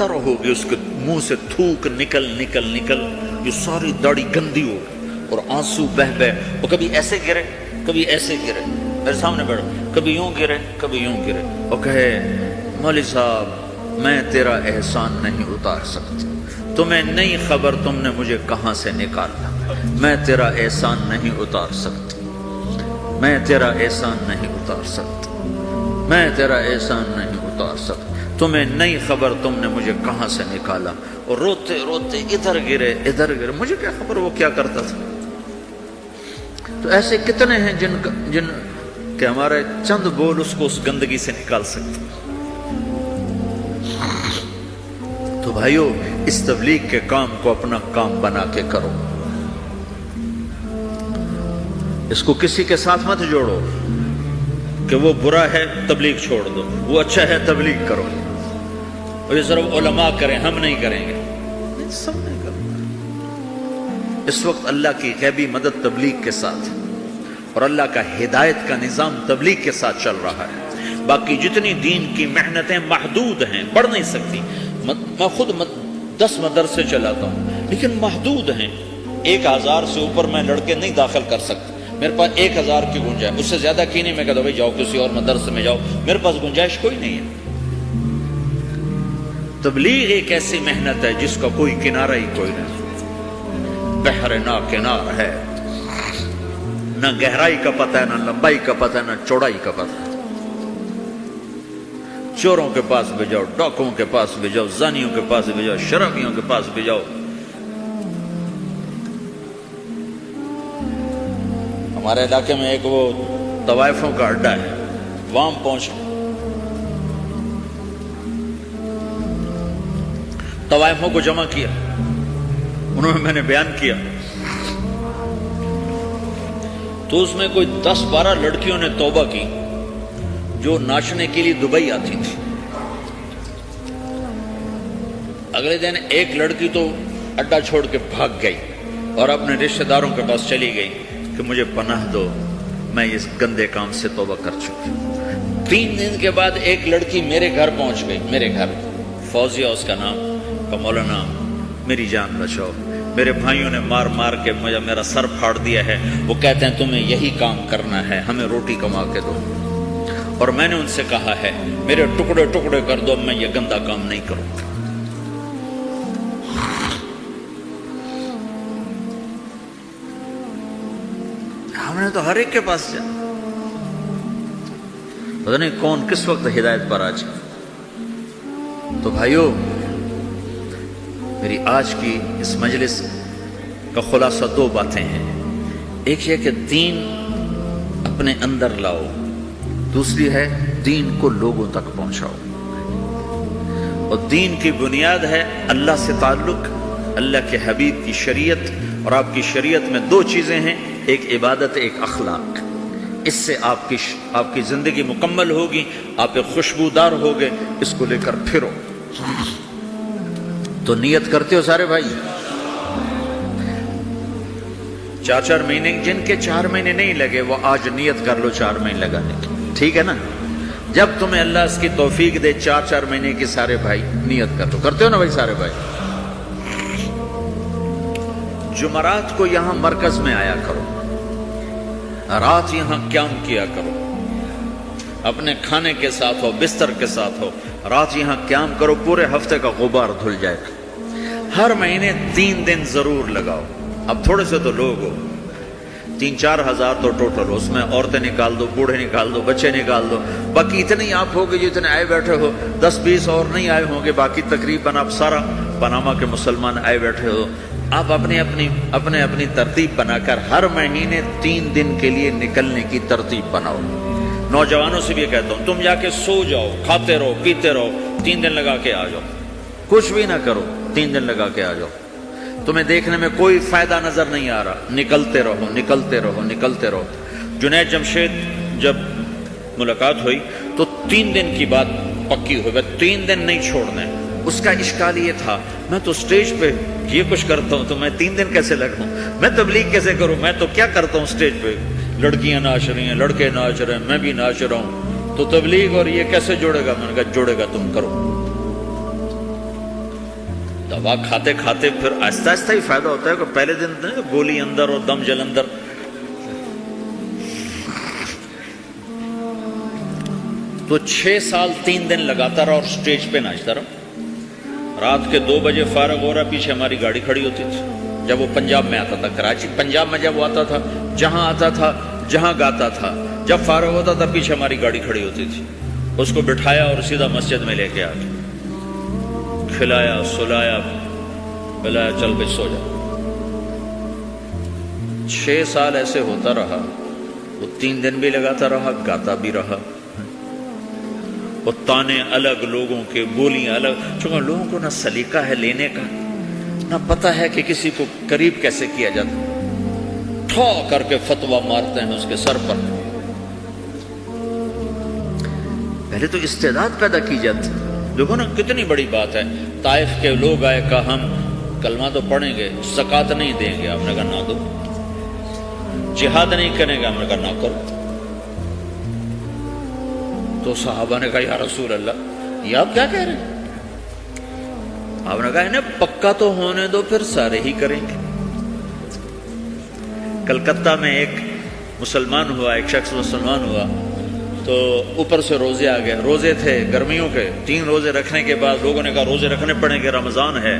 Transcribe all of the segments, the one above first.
کرتا رہو گے اس کے منہ سے تھوک نکل نکل نکل، جو ساری داڑھی گندی ہو اور آنسو بہ بہ، اور کبھی ایسے گرے کبھی ایسے گرے، میرے سامنے بیٹھو، کبھی یوں گرے کبھی یوں گرے، اور کہے مولوی صاحب میں تیرا احسان نہیں اتار سکتی، تمہیں نہیں خبر تم نے مجھے کہاں سے نکالا، میں تیرا احسان نہیں اتار سکتی، میں تیرا احسان نہیں اتار سکتی، میں تیرا احسان نہیں اتار سکتی، تمہیں نہیں خبر تم نے مجھے کہاں سے نکالا، اور روتے روتے ادھر گرے ادھر گرے، مجھے کیا خبر وہ کیا کرتا تھا۔ تو ایسے کتنے ہیں جن کہ ہمارے چند بول اس کو اس گندگی سے نکال سکتے۔ تو بھائیو، اس تبلیغ کے کام کو اپنا کام بنا کے کرو، اس کو کسی کے ساتھ مت جوڑو کہ وہ برا ہے تبلیغ چھوڑ دو، وہ اچھا ہے تبلیغ کرو، اور یہ صرف علماء کریں ہم نہیں کریں گے، سب نہیں کریں گے۔ اس وقت اللہ کی غیبی مدد تبلیغ کے ساتھ اور اللہ کا ہدایت کا نظام تبلیغ کے ساتھ چل رہا ہے۔ باقی جتنی دین کی محنتیں محدود ہیں، بڑھ نہیں سکتی۔ میں خود 10 مدرسے چلاتا ہوں لیکن محدود ہیں، 1000 سے اوپر میں لڑکے نہیں داخل کر سکتا، میرے پاس 1000 کی گنجائش، اس سے زیادہ کی نہیں۔ میں کہتا ہوں بھائی جاؤ کسی اور مدرسے میں جاؤ، میرے پاس گنجائش کوئی نہیں ہے۔ تبلیغ ایک ایسی محنت ہے جس کا کوئی کنارہ ہی کوئی نہیں، بحر نا کنار ہے، نہ گہرائی کا پتہ ہے، نہ لمبائی کا پتہ ہے، نہ چوڑائی کا پتہ ہے۔ چوروں کے پاس بھی جاؤ، ڈاکوؤں کے پاس بھی جاؤ، زانیوں کے پاس بھی جاؤ، شرابیوں کے پاس بھی جاؤ۔ ہمارے علاقے میں ایک وہ طوائفوں کا اڈا ہے، وہاں پہنچ طوائفوں کو جمع کیا، انہوں نے میں نے بیان کیا، تو اس میں کوئی 10-12 لڑکیوں نے توبہ کی جو ناچنے کے لیے دبئی آتی تھی۔ اگلے دن ایک لڑکی تو اڈا چھوڑ کے بھاگ گئی اور اپنے رشتہ داروں کے پاس چلی گئی کہ مجھے پناہ دو، میں اس گندے کام سے توبہ کر چکی۔ 3 دن کے بعد ایک لڑکی میرے گھر پہنچ گئی، میرے گھر، فوزیہ اس کا نام، کہ مولانا میری جان بچاؤ، میرے بھائیوں نے مار مار کے مجھے میرا سر پھاڑ دیا ہے، وہ کہتے ہیں تمہیں یہی کام کرنا ہے، ہمیں روٹی کما کے دو، اور میں نے ان سے کہا ہے میرے ٹکڑے ٹکڑے کر دو، میں یہ گندا کام نہیں کروں۔ ہم نے تو ہر ایک کے پاس جا، پتہ نہیں کون کس وقت ہدایت پر آ جائے۔ تو بھائیو، میری آج کی اس مجلس کا خلاصہ 2 باتیں ہیں، ایک یہ کہ دین اپنے اندر لاؤ، دوسری ہے دین کو لوگوں تک پہنچاؤ، اور دین کی بنیاد ہے اللہ سے تعلق، اللہ کے حبیب کی شریعت، اور آپ کی شریعت میں 2 چیزیں ہیں، ایک عبادت ایک اخلاق۔ اس سے آپ کی زندگی مکمل ہوگی، آپ ایک خوشبودار ہوگے، اس کو لے کر پھرو۔ تو نیت کرتے ہو سارے بھائی؟ 4 مہینے، جن کے 4 مہینے نہیں لگے وہ آج نیت کر لو 4 مہینے لگانے کی، ٹھیک ہے نا؟ جب تمہیں اللہ اس کی توفیق دے 4 مہینے کی، سارے بھائی نیت کر لو۔ کرتے ہو نا بھائی سارے بھائی؟ جمعرات کو یہاں مرکز میں آیا کرو، رات یہاں قیام کیا کرو، اپنے کھانے کے ساتھ ہو، بستر کے ساتھ ہو، رات یہاں قیام کرو، پورے ہفتے کا غبار دھل جائے گا۔ ہر مہینے 3 دن ضرور لگاؤ۔ اب تھوڑے سے تو لوگ ہو، 3-4 ہزار تو ٹوٹل ہو، اس میں عورتیں نکال دو، بوڑھے نکال دو، بچے نکال دو، باقی اتنے ہی آپ ہوگے جو اتنے آئے بیٹھے ہو، 10-20 اور نہیں آئے ہوں گے، باقی تقریباً آپ سارا پاناما کے مسلمان آئے بیٹھے ہو۔ آپ اپنی ترتیب بنا کر ہر مہینے 3 دن کے لیے نکلنے کی ترتیب بناؤ۔ نوجوانوں سے بھی کہتا ہوں، تم جا کے سو جاؤ، کھاتے رہو، پیتے رہو، 3 دن لگا کے آ جاؤ، کچھ بھی نہ کرو، 3 دن لگا کے آ جاؤ۔ تمہیں دیکھنے میں کوئی فائدہ نظر نہیں آ رہا، نکلتے رہو، نکلتے رہو، نکلتے رہو۔ جنید جمشید جب ملاقات ہوئی تو 3 دن کی بات پکی ہوئی، 3 دن نہیں چھوڑنے۔ اس کا اشکال یہ تھا، میں تو سٹیج پہ یہ کچھ کرتا ہوں تو میں 3 دن کیسے لگاؤں، میں تبلیغ کیسے کروں، میں تو کیا کرتا ہوں سٹیج پہ، لڑکیاں ناچ رہی ہیں، لڑکے ناچ رہے ہیں، میں بھی ناچ رہا ہوں، تو تبلیغ اور یہ کیسے جوڑے گا؟ میں نے کہا جوڑے گا، تم کرو۔ دوا کھاتے کھاتے پھر آہستہ آہستہ ہی فائدہ ہوتا ہے کہ پہلے دن گولی اندر اور دم جلندر. تو 6 سال 3 دن لگاتا رہا اور سٹیج پہ ناچتا رہا. رات کے 2 بجے فارغ ہو رہا, پیچھے ہماری گاڑی کھڑی ہوتی تھی. جب وہ پنجاب میں آتا تھا, کراچی پنجاب میں جب وہ آتا تھا, جہاں آتا تھا, جہاں گاتا تھا, جب فارغ ہوتا تھا پیچھے ہماری گاڑی کھڑی ہوتی تھی. اس کو بٹھایا اور سیدھا مسجد میں لے کے آ گیا, کھلایا سلایا بلایا, چل کے سو جا. 6 سال ایسے ہوتا رہا. وہ 3 دن بھی لگاتا رہا, گاتا بھی رہا. وہ تانے الگ, لوگوں کے بولیاں الگ. چونکہ لوگوں کو نہ سلیقہ ہے لینے کا, نہ پتہ ہے کہ کسی کو قریب کیسے کیا جاتا. ٹھا کر کے فتویٰ مارتے ہیں اس کے سر پر. پہلے تو استعداد پیدا کی جاتی. دیکھو نا کتنی بڑی بات ہے. طائف کے لوگ آئے, کہا ہم کلمہ تو پڑھیں گے, زکوٰۃ نہیں دیں گے. آپ نے کہا نہ دو. جہاد نہیں کریں گے. ہم نے کہا نہ کرو. تو صحابہ نے کہا یا رسول اللہ یہ آپ کیا کہہ رہے ہیں؟ آپ نے کہا انہیں پکا تو ہونے دو, پھر سارے ہی کریں گے. کلکتہ میں ایک مسلمان ہوا, ایک شخص مسلمان ہوا, تو اوپر سے روزے آ گئے. روزے تھے گرمیوں کے. 3 روزے رکھنے کے بعد لوگوں نے کہا روزے رکھنے پڑیں گے, رمضان ہے.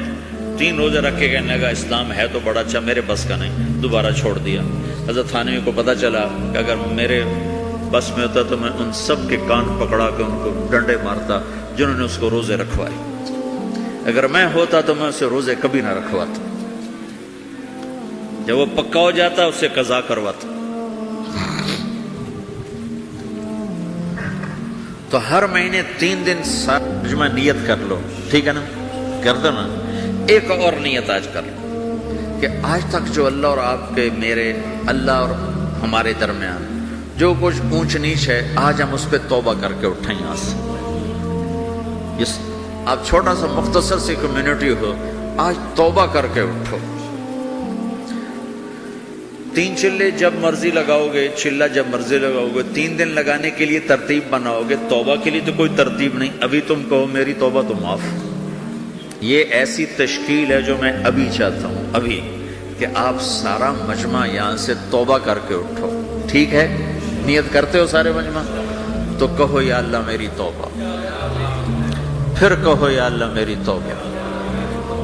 3 روزے رکھ کے کہنے لگا اسلام ہے تو بڑا اچھا, میرے بس کا نہیں. دوبارہ چھوڑ دیا. حضرت تھانوی کو پتہ چلا کہ اگر میرے بس میں ہوتا تو میں ان سب کے کان پکڑا کے ان کو ڈنڈے مارتا جنہوں نے اس کو روزے رکھوائے. اگر میں ہوتا تو میں اسے روزے کبھی نہ رکھواتا. جب وہ پکا ہو جاتا اسے قضا کرواتا. تو ہر مہینے 3 دن مجمع نیت کر لو, ٹھیک ہے نا, کر دو نا. ایک اور نیت آج کر لو کہ آج تک جو اللہ اور آپ کے, میرے, اللہ اور ہمارے درمیان جو کچھ اونچ نیچ ہے, آج ہم اس پہ توبہ کر کے اٹھیں. یہاں سے آپ چھوٹا سا مختصر سی کمیونٹی ہو, آج توبہ کر کے اٹھو. 3 چلے جب مرضی لگاؤ گے, چلہ جب مرضی لگاؤ گے. 3 دن لگانے کے لیے ترتیب بناؤ گے. توبہ کے لیے تو کوئی ترتیب نہیں. ابھی تم کہو میری توبہ تو معاف. یہ ایسی تشکیل ہے جو میں ابھی چاہتا ہوں, ابھی, کہ آپ سارا مجمع یہاں سے توبہ کر کے اٹھو. ٹھیک ہے, نیت کرتے ہو سارے مجمع, تو کہو یا اللہ میری توبہ. پھر کہو یا اللہ میری توبہ.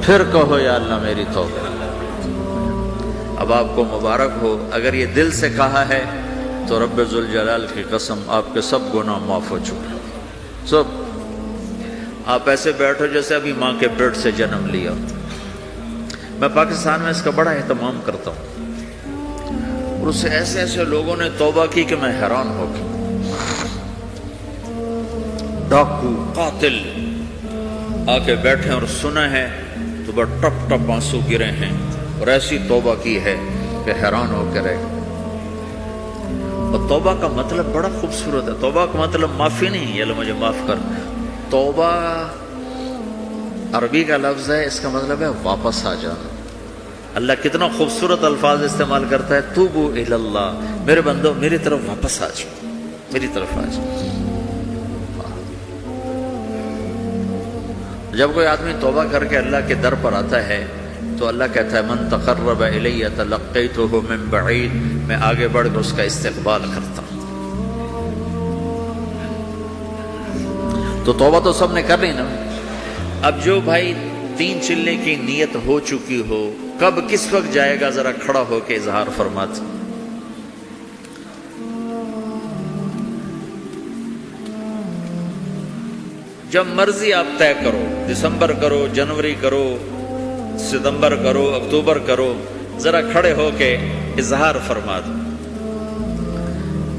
پھر کہو یا اللہ میری توبہ. اب آپ کو مبارک ہو, اگر یہ دل سے کہا ہے تو رب ذوالجلال کی قسم آپ کے سب گناہ معاف ہو چکے سب. آپ ایسے بیٹھو جیسے ابھی ماں کے پیٹ سے جنم لیا. میں پاکستان میں اس کا بڑا اہتمام کرتا ہوں, اور اس سے ایسے ایسے لوگوں نے توبہ کی کہ میں حیران ہو گیا. ڈاکو, قاتل آ کے بیٹھے اور سنا ہے تو بس ٹپ ٹپ آنسو گرے ہیں, اور ایسی توبہ کی ہے کہ حیران ہو کے رہے. اور توبہ کا مطلب بڑا خوبصورت ہے. توبہ کا مطلب معافی نہیں, یہ لو مجھے معاف کر. توبہ عربی کا لفظ ہے, اس کا مطلب ہے واپس آ جانا. اللہ کتنا خوبصورت الفاظ استعمال کرتا ہے, توبو الی اللہ, میرے بندو میری طرف واپس آ جاؤ, میری طرف آ جاؤ. جب کوئی آدمی توبہ کر کے اللہ کے در پر آتا ہے تو اللہ کہتا ہے من تقرب الی تلقیتہ من بعید, میں آگے بڑھ کر اس کا استقبال کرتا ہوں. تو توبہ تو سب نے کر لی نا. اب جو بھائی 3 چلنے کی نیت ہو چکی ہو, کب کس وقت جائے گا ذرا کھڑا ہو کے اظہار فرماتے. جب مرضی آپ طے کرو, دسمبر کرو, جنوری کرو, ستمبر کرو, اکتوبر کرو, ذرا کھڑے ہو کے اظہار فرما دو.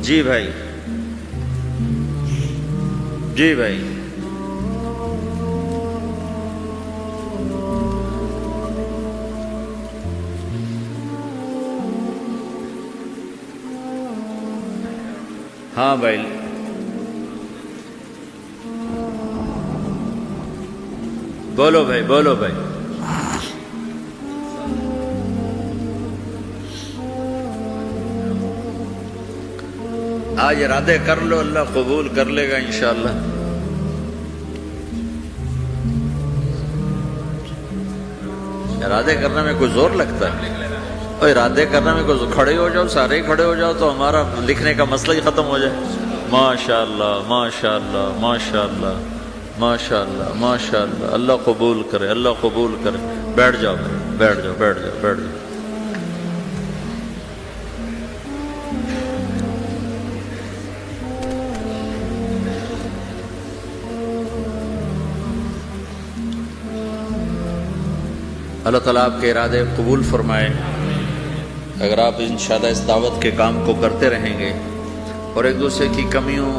جی بھائی, جی بھائی. ہاں بھائی, بولو بھائی, بولو بھائی. آج ارادے کر لو, اللہ قبول کر لے گا انشاءاللہ. ارادے کرنے میں کوئی زور لگتا ہے؟ اور ارادے کرنے میں کوئی کھڑے ہو جاؤ، سارے ہی کھڑے ہو جاؤ تو ہمارا لکھنے کا مسئلہ ہی ختم ہو جائے۔ ماشاء اللہ ماشاء اللہ ماشاء اللہ ماشاء اللہ ماشاء اللہ، اللہ قبول کرے، اللہ قبول کرے۔ بیٹھ جاؤ بیٹھ جاؤ بیٹھ جاؤ بیٹھ جاؤ۔ اللہ تعالیٰ آپ کے ارادے قبول فرمائے۔ اگر آپ انشاءاللہ اس دعوت کے کام کو کرتے رہیں گے اور ایک دوسرے کی کمیوں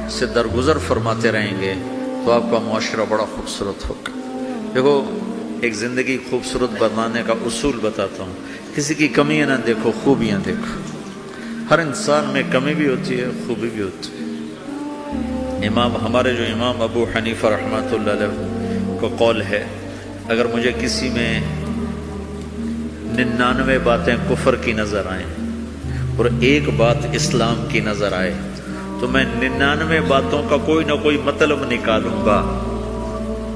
سے درگزر فرماتے رہیں گے تو آپ کا معاشرہ بڑا خوبصورت ہوگا۔ دیکھو، ایک زندگی خوبصورت بنانے کا اصول بتاتا ہوں، کسی کی کمیاں نہ دیکھو، خوبیاں دیکھو۔ ہر انسان میں کمی بھی ہوتی ہے، خوبی بھی ہوتی ہے۔ ہمارے جو امام ابو حنیفہ رحمۃ اللہ علیہ کا قول ہے، اگر مجھے کسی میں 99 باتیں کفر کی نظر آئیں اور ایک بات اسلام کی نظر آئے تو میں 99 باتوں کا کوئی نہ کوئی مطلب نکالوں گا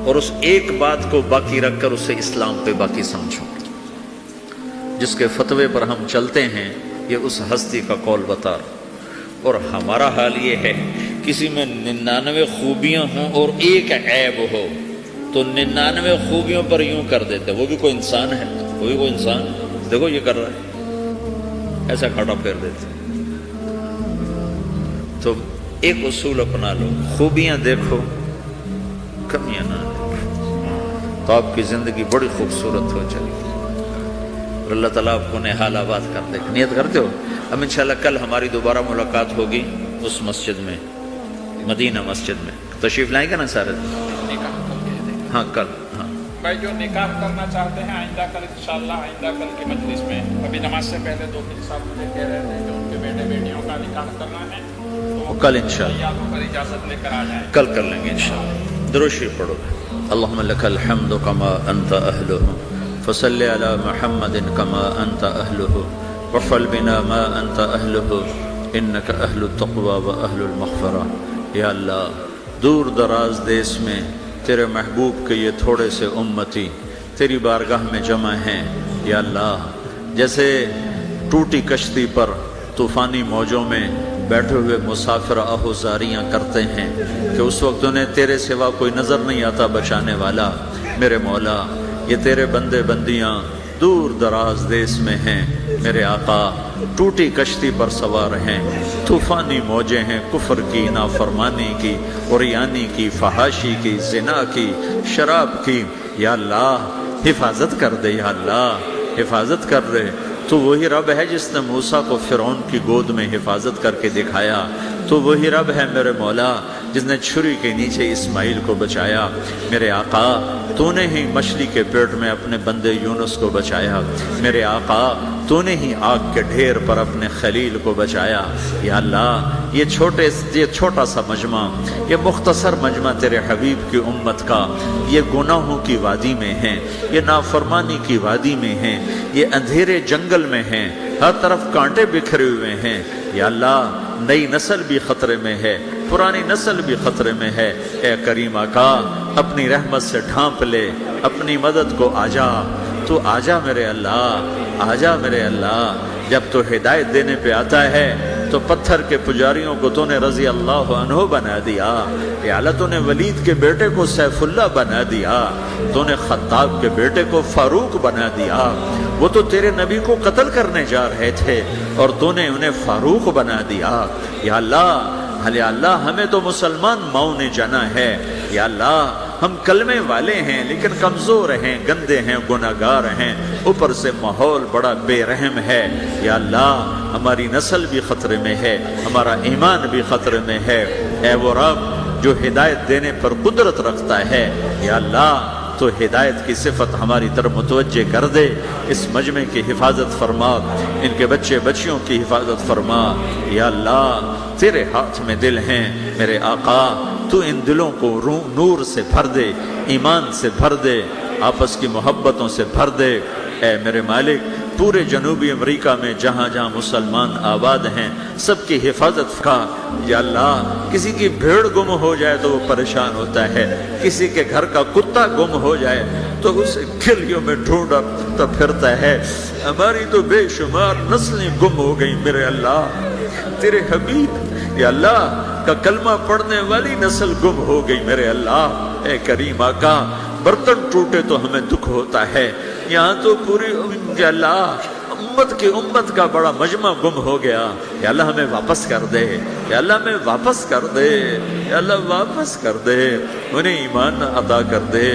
اور اس ایک بات کو باقی رکھ کر اسے اسلام پہ باقی سمجھوں گا۔ جس کے فتوے پر ہم چلتے ہیں یہ اس ہستی کا قول بتا رہا۔ اور ہمارا حال یہ ہے، کسی میں 99 خوبیاں ہوں اور ایک عیب ہو تو 99 خوبیوں پر یوں کر دیتے، وہ بھی کوئی انسان ہے، وہ بھی کوئی انسان، دیکھو یہ کر رہا ہے، ایسا کھاٹا پھیر دیتے۔ تو ایک اصول اپنا لو، خوبیاں دیکھو، کمیاں نہ دیکھو، تو آپ کی زندگی بڑی خوبصورت ہو جائے گی اور اللہ تعالیٰ آپ کو نہال آباد کر دے گا۔ نیت کرتے ہو؟ اب انشاءاللہ کل ہماری دوبارہ ملاقات ہوگی اس مسجد میں، مدینہ مسجد میں۔ تشریف لائیں گے نا سارے؟ ہاں کل، ہاں بھائی جو نکاح کرنا چاہتے ہیں آئندہ کل انشاءاللہ، آئندہ کل کی مجلس میں، ابھی نماز سے پہلے 2-3 صاحب مجھے کہہ رہے تھے کہ ان کے بیٹے بیٹیوں کا نکاح کرنا ہے تو کل انشاءاللہ تیار ہو کر اجازت لے کر آ جائیں، کل کر لیں گے انشاءاللہ۔ درود شریف پڑھو۔ اللہم لک الحمد کما انت اہلہ، فصل علی محمد کما انت اہلہ، وفعل بنا ما انت اہلہ، انک اہل التقوی و اہل المغفرہ۔ یا اللہ، دور دراز دیس میں تیرے محبوب کے یہ تھوڑے سے امتی تیری بارگاہ میں جمع ہیں۔ یا اللہ، جیسے ٹوٹی کشتی پر طوفانی موجوں میں بیٹھے ہوئے مسافر آہوزاریاں کرتے ہیں کہ اس وقت انہیں تیرے سوا کوئی نظر نہیں آتا بچانے والا، میرے مولا یہ تیرے بندے بندیاں دور دراز دیس میں ہیں، میرے آقا ٹوٹی کشتی پر سوار ہیں، طوفانی موجیں ہیں کفر کی، نافرمانی کی، عریانی کی، فحاشی کی، زنا کی، شراب کی۔ یا اللہ حفاظت کر دے، یا اللہ حفاظت کر دے۔ تو وہی رب ہے جس نے موسیٰ کو فرعون کی گود میں حفاظت کر کے دکھایا، تو وہی رب ہے میرے مولا جس نے چھری کے نیچے اسماعیل کو بچایا۔ میرے آقا تو نے ہی مچھلی کے پیٹ میں اپنے بندے یونس کو بچایا، میرے آقا تو نے ہی آگ کے ڈھیر پر اپنے خلیل کو بچایا۔ یا اللہ یہ چھوٹا سا مجمع، یہ مختصر مجمع تیرے حبیب کی امت کا، یہ گناہوں کی وادی میں ہیں، یہ نافرمانی کی وادی میں ہیں، یہ اندھیرے جنگل میں ہیں، ہر طرف کانٹے بکھرے ہوئے ہیں۔ یا اللہ نئی نسل بھی خطرے میں ہے، پرانی نسل بھی خطرے میں ہے، اے کریم آقا اپنی رحمت سے ڈھانپ لے، اپنی مدد کو آجا، تو آجا میرے اللہ، آجا میرے اللہ۔ جب تو ہدایت دینے پہ آتا ہے تو پتھر کے پجاریوں کو تو نے رضی اللہ عنہ بنا دیا، یا اللہ تو نے ولید کے بیٹے کو سیف اللہ بنا دیا، تو نے خطاب کے بیٹے کو فاروق بنا دیا۔ وہ تو تیرے نبی کو قتل کرنے جا رہے تھے اور تو نے انہیں فاروق بنا دیا۔ یا اللہ ہمیں تو مسلمان ماؤں نے جانا ہے۔ یا اللہ ہم کلمے والے ہیں لیکن کمزور ہیں، گندے ہیں، گناہگار ہیں، اوپر سے ماحول بڑا بے رحم ہے۔ یا اللہ ہماری نسل بھی خطرے میں ہے، ہمارا ایمان بھی خطرے میں ہے۔ اے وہ رب جو ہدایت دینے پر قدرت رکھتا ہے، یا اللہ تو ہدایت کی صفت ہماری طرف متوجہ کر دے۔ اس مجمع کی حفاظت فرما، ان کے بچے بچیوں کی حفاظت فرما۔ یا اللہ تیرے ہاتھ میں دل ہیں میرے آقا، تو ان دلوں کو نور سے بھر دے، ایمان سے بھر دے، آپس کی محبتوں سے بھر دے۔ اے میرے مالک پورے جنوبی امریکہ میں جہاں جہاں مسلمان آباد ہیں سب کی حفاظت کا یا اللہ۔ کسی کی بھیڑ گم ہو جائے تو وہ پریشان ہوتا ہے، کسی کے گھر کا کتا گم ہو جائے تو اسے گلیوں میں ڈھونڈتا پھرتا ہے۔ ہماری تو بے شمار نسلیں گم ہو گئی میرے اللہ، تیرے حبیب یا اللہ کا کلمہ پڑھنے والی نسل گم ہو گئی میرے اللہ۔ اے کریم آقا، برتن ٹوٹے تو ہمیں دکھ ہوتا ہے، یہاں تو پوری یا اللہ امت کا بڑا مجمع گم ہو گیا۔ یا اللہ ہمیں واپس کر دے، یا اللہ ہمیں واپس کر دے، یا اللہ واپس کر دے، انہیں ایمان عطا کر دے،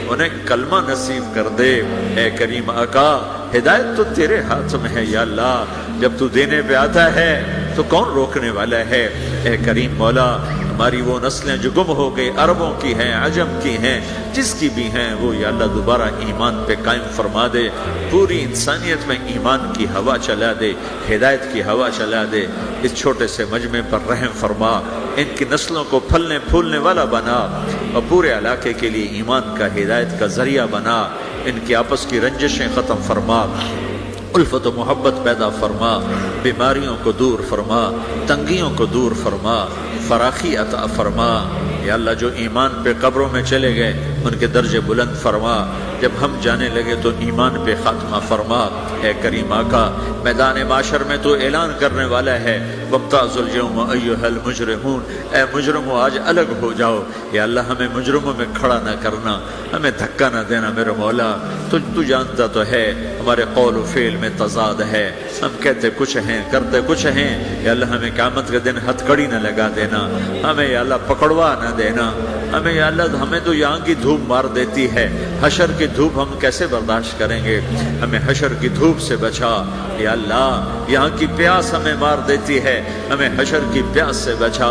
انہیں کلمہ نصیب کر دے۔ اے کریم آقا، ہدایت تو تیرے ہاتھ میں ہے یا اللہ، جب تو دینے پہ آتا ہے تو کون روکنے والا ہے۔ اے کریم مولا، ہماری وہ نسلیں جو گم ہو گئی، عربوں کی ہیں، عجم کی ہیں، جس کی بھی ہیں، وہ یا اللہ دوبارہ ایمان پہ قائم فرما دے، پوری انسانیت میں ایمان کی ہوا چلا دے، ہدایت کی ہوا چلا دے۔ اس چھوٹے سے مجمع پر رحم فرما، ان کی نسلوں کو پھلنے پھولنے والا بنا، اور پورے علاقے کے لیے ایمان کا، ہدایت کا ذریعہ بنا۔ ان کی آپس کی رنجشیں ختم فرما، الفت و محبت پیدا فرما، بیماریوں کو دور فرما، تنگیوں کو دور فرما، فراخی عطا فرما۔ یا اللہ جو ایمان پہ قبروں میں چلے گئے ان کے درجے بلند فرما، جب ہم جانے لگے تو ایمان پہ خاتمہ فرما۔ اے کریم آقا، میدان معاشر میں تو اعلان کرنے والا ہے وَامْتَازُوا الْيَوْمَ أَيُّهَا الْمُجْرِمُونَ، اے مجرموں آج الگ ہو جاؤ۔ یا اللہ ہمیں مجرموں میں کھڑا نہ کرنا، ہمیں دھکا نہ دینا میرے مولا۔ تو جانتا تو ہے ہمارے قول و فعل میں تضاد ہے، ہم کہتے کچھ ہیں کرتے کچھ ہیں۔ یا اللہ ہمیں قیامت کے دن ہتھ کڑی نہ لگا دینا، ہمیں یا اللہ پکڑوا نہ دینا، ہمیں یا اللہ ہمیں تو یہاں کی دھوپ مار دیتی ہے، حشر کی دھوپ ہم کیسے برداشت کریں گے؟ ہمیں حشر کی دھوپ سے بچا یا اللہ، یہاں کی پیاس ہمیں مار دیتی ہے، ہمیں حشر کی پیاس سے بچا۔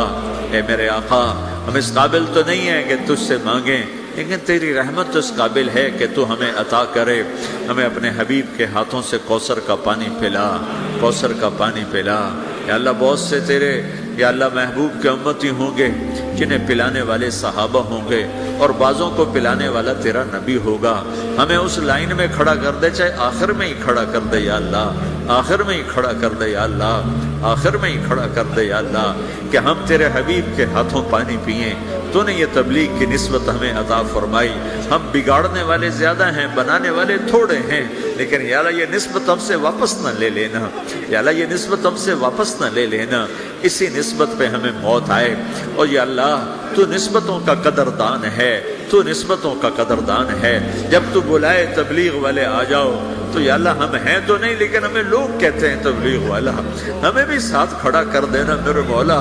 اے میرے آقا، ہم اس قابل تو نہیں ہیں کہ تجھ سے مانگیں، لیکن تیری رحمت تو اس قابل ہے کہ تو ہمیں عطا کرے۔ ہمیں اپنے حبیب کے ہاتھوں سے کوثر کا پانی پلا، کوثر کا پانی پلا۔ یا اللہ بہت سے تیرے یا اللہ محبوب کے امتی ہوں گے جنہیں پلانے والے صحابہ ہوں گے، اور بعضوں کو پلانے والا تیرا نبی ہوگا۔ ہمیں اس لائن میں کھڑا کر دے، چاہے آخر میں ہی کھڑا کر دے یا اللہ، آخر میں ہی کھڑا کر دے یا اللہ، آخر میں ہی کھڑا کر دے یا اللہ، کہ ہم تیرے حبیب کے ہاتھوں پانی پئیں۔ تو نے یہ تبلیغ کی نسبت ہمیں عطا فرمائی۔ ہم بگاڑنے والے زیادہ ہیں، بنانے والے تھوڑے ہیں، لیکن یا اللہ یہ نسبت ہم سے واپس نہ لے لینا، یا اللہ یہ نسبت ہم سے واپس نہ لے لینا۔ اسی نسبت پہ ہمیں موت آئے، اور یا اللہ تو نسبتوں کا قدردان ہے، تو نسبتوں کا قدردان ہے۔ جب تو بلائے تبلیغ والے آ جاؤ تو یا اللہ ہم ہیں تو نہیں، لیکن ہمیں لوگ کہتے ہیں تبلیغ والا، ہمیں بھی ساتھ کھڑا کر دینا میرے مولا۔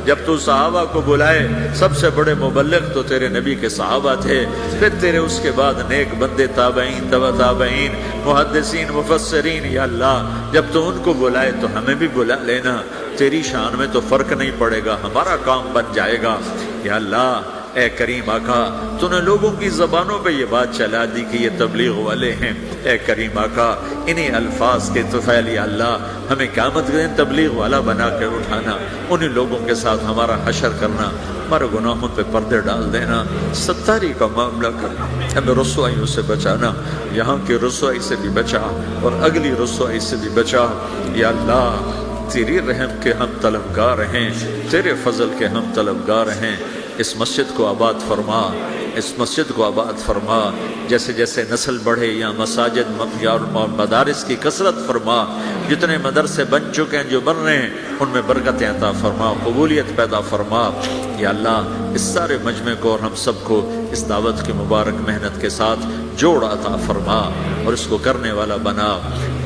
جب تو صحابہ کو بلائے، سب سے بڑے مبلغ تو تیرے نبی کے صحابہ تھے، پھر تیرے اس کے بعد نیک بندے، تابعین، تبع تابعین، محدثین، مفسرین۔ یا اللہ جب تو ان کو بلائے تو ہمیں بھی بلا لینا، تیری شان میں تو فرق نہیں پڑے گا، ہمارا کام بن جائے گا۔ یا اللہ اے کریم آقا، تو نے لوگوں کی زبانوں پہ یہ بات چلا دی کہ یہ تبلیغ والے ہیں۔ اے کریم آقا، انہی الفاظ کے طفیل یا اللہ ہمیں قیامت کے دن تبلیغ والا بنا کے اٹھانا، انہی لوگوں کے ساتھ ہمارا حشر کرنا، ہمارے گناہوں پہ پردے ڈال دینا، ستاری کا معاملہ کرنا، ہمیں رسوائیوں سے بچانا، یہاں کی رسوائی سے بھی بچا اور اگلی رسوائی سے بھی بچا۔ یا اللہ تیری رحم کے ہم طلبگار ہیں، تیرے فضل کے ہم طلبگار ہیں۔ اس مسجد کو آباد فرما، اس مسجد کو آباد فرما، جیسے جیسے نسل بڑھے یا مساجد اور مدارس کی کثرت فرما، جتنے مدرسے بن چکے ہیں، جو بن رہے ہیں، ان میں برکتیں عطا فرما، قبولیت پیدا فرما۔ یا اللہ اس سارے مجمع کو اور ہم سب کو اس دعوت کی مبارک محنت کے ساتھ جوڑ عطا فرما اور اس کو کرنے والا بنا۔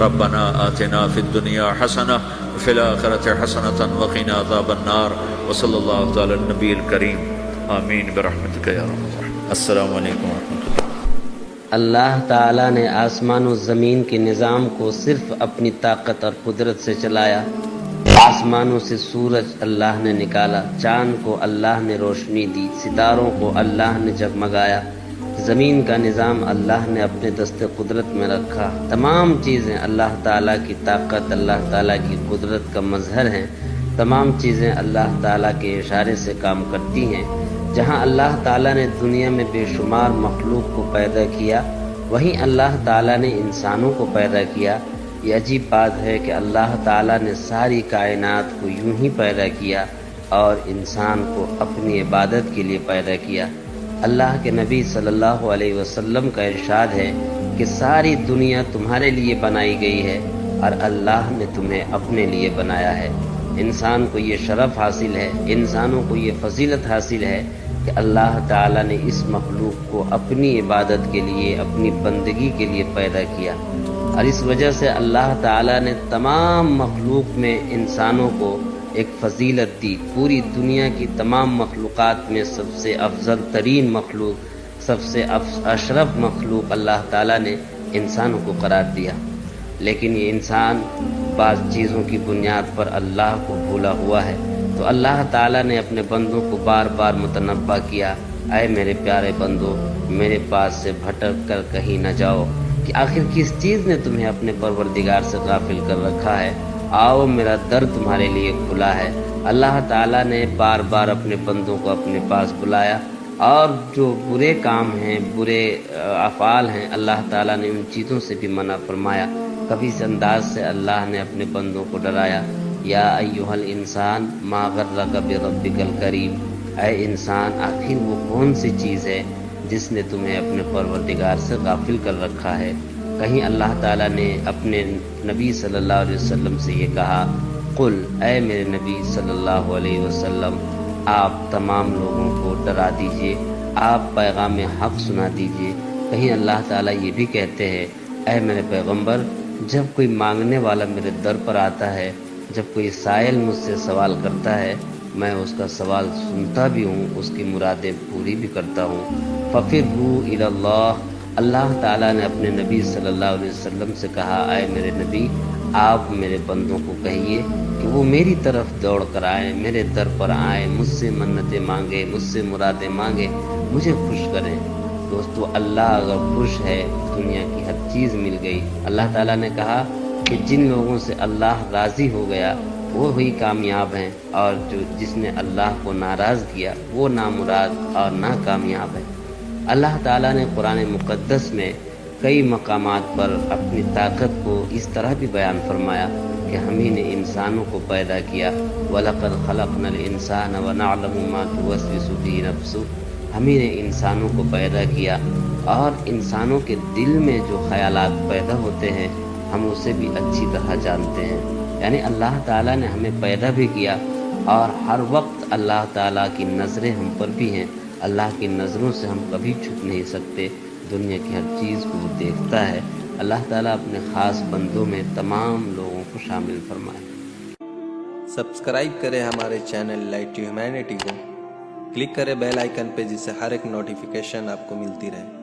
ربنا آتنا فی الدنیا حسنہ وفی الآخرۃ حسنۃ وقنا عذاب النار، وصلی اللہ تعالی النبی الکریم، آمین برحمتک یا رب العالمین۔ السلام علیکم ورحمۃ اللہ۔ اللہ تعالیٰ نے آسمان و زمین کے نظام کو صرف اپنی طاقت اور قدرت سے چلایا۔ آسمانوں سے سورج اللہ نے نکالا، چاند کو اللہ نے روشنی دی، ستاروں کو اللہ نے جگمگایا، زمین کا نظام اللہ نے اپنے دست قدرت میں رکھا۔ تمام چیزیں اللہ تعالیٰ کی طاقت، اللہ تعالیٰ کی قدرت کا مظہر ہیں۔ تمام چیزیں اللہ تعالیٰ کے اشارے سے کام کرتی ہیں۔ جہاں اللہ تعالیٰ نے دنیا میں بے شمار مخلوق کو پیدا کیا، وہیں اللہ تعالیٰ نے انسانوں کو پیدا کیا۔ یہ عجیب بات ہے کہ اللہ تعالیٰ نے ساری کائنات کو یوں ہی پیدا کیا اور انسان کو اپنی عبادت کے لیے پیدا کیا۔ اللہ کے نبی صلی اللہ علیہ وسلم کا ارشاد ہے کہ ساری دنیا تمہارے لیے بنائی گئی ہے اور اللہ نے تمہیں اپنے لیے بنایا ہے۔ انسان کو یہ شرف حاصل ہے، انسانوں کو یہ فضیلت حاصل ہے کہ اللہ تعالیٰ نے اس مخلوق کو اپنی عبادت کے لیے، اپنی بندگی کے لیے پیدا کیا، اور اس وجہ سے اللہ تعالیٰ نے تمام مخلوق میں انسانوں کو ایک فضیلت دی۔ پوری دنیا کی تمام مخلوقات میں سب سے افضل ترین مخلوق، سب سے اشرف مخلوق اللہ تعالیٰ نے انسانوں کو قرار دیا، لیکن یہ انسان بعض چیزوں کی بنیاد پر اللہ کو بھولا ہوا ہے۔ تو اللہ تعالیٰ نے اپنے بندوں کو بار بار متنبہ کیا، اے میرے پیارے بندو، میرے پاس سے بھٹک کر کہیں نہ جاؤ، کہ آخر کس چیز نے تمہیں اپنے پروردگار سے غافل کر رکھا ہے؟ آؤ، میرا در تمہارے لیے کھلا ہے۔ اللہ تعالیٰ نے بار بار اپنے بندوں کو اپنے پاس بلایا، اور جو برے کام ہیں، برے افعال ہیں، اللہ تعالیٰ نے ان چیزوں سے بھی منع فرمایا۔ کبھی اس انداز سے اللہ نے اپنے بندوں کو ڈرایا، یا ایھا الانسان ما غرک بربک الکریم، اے انسان، آخر وہ کون سی چیز ہے جس نے تمہیں اپنے پروردگار سے غافل کر رکھا ہے؟ کہیں اللہ تعالیٰ نے اپنے نبی صلی اللہ علیہ وسلم سے یہ کہا، قل، اے میرے نبی صلی اللہ علیہ وسلم، آپ تمام لوگوں کو ڈرا دیجئے، آپ پیغام حق سنا دیجئے۔ کہیں اللہ تعالیٰ یہ بھی کہتے ہیں، اے میرے پیغمبر، جب کوئی مانگنے والا میرے در پر آتا ہے، جب کوئی سائل مجھ سے سوال کرتا ہے، میں اس کا سوال سنتا بھی ہوں، اس کی مرادیں پوری بھی کرتا ہوں۔ فَفِرُّوا إِلَى اللَّهِ، اللہ تعالیٰ نے اپنے نبی صلی اللہ علیہ وسلم سے کہا، اے میرے نبی، آپ میرے بندوں کو کہیے کہ وہ میری طرف دوڑ کر آئیں، میرے در پر آئیں، مجھ سے منتیں مانگیں، مجھ سے مرادیں مانگیں، مجھے خوش کریں۔ دوستو، اللہ اگر خوش ہے، دنیا کی ہر چیز مل گئی۔ اللہ تعالیٰ نے کہا کہ جن لوگوں سے اللہ راضی ہو گیا وہ ہی کامیاب ہیں، اور جس نے اللہ کو ناراض کیا وہ نامراد اور ناکامیاب ہے۔ اللہ تعالیٰ نے قرآن مقدس میں کئی مقامات پر اپنی طاقت کو اس طرح بھی بیان فرمایا کہ ہم ہی نے انسانوں کو پیدا کیا، وَلَقَدْ خَلَقْنَا الْإِنسَانَ وَنَعْلَمُ مَا تُوَسْوِسُ بِهِ نَفْسُهُ، ہم ہی نے انسانوں کو پیدا کیا، اور انسانوں کے دل میں جو خیالات پیدا ہوتے ہیں ہم اسے بھی اچھی طرح جانتے ہیں۔ یعنی اللہ تعالیٰ نے ہمیں پیدا بھی کیا، اور ہر وقت اللہ تعالیٰ کی نظریں ہم پر بھی ہیں۔ اللہ کی نظروں سے ہم کبھی چھپ نہیں سکتے، دنیا کی ہر چیز کو وہ دیکھتا ہے۔ اللہ تعالیٰ اپنے خاص بندوں میں تمام لوگوں کو شامل فرمائے۔ سبسکرائب کریں ہمارے چینل لائٹ ٹو ہیومینٹی کو، کلک کریں بیل آئیکن پہ، جس سے ہر ایک نوٹیفیکیشن آپ کو ملتی رہے۔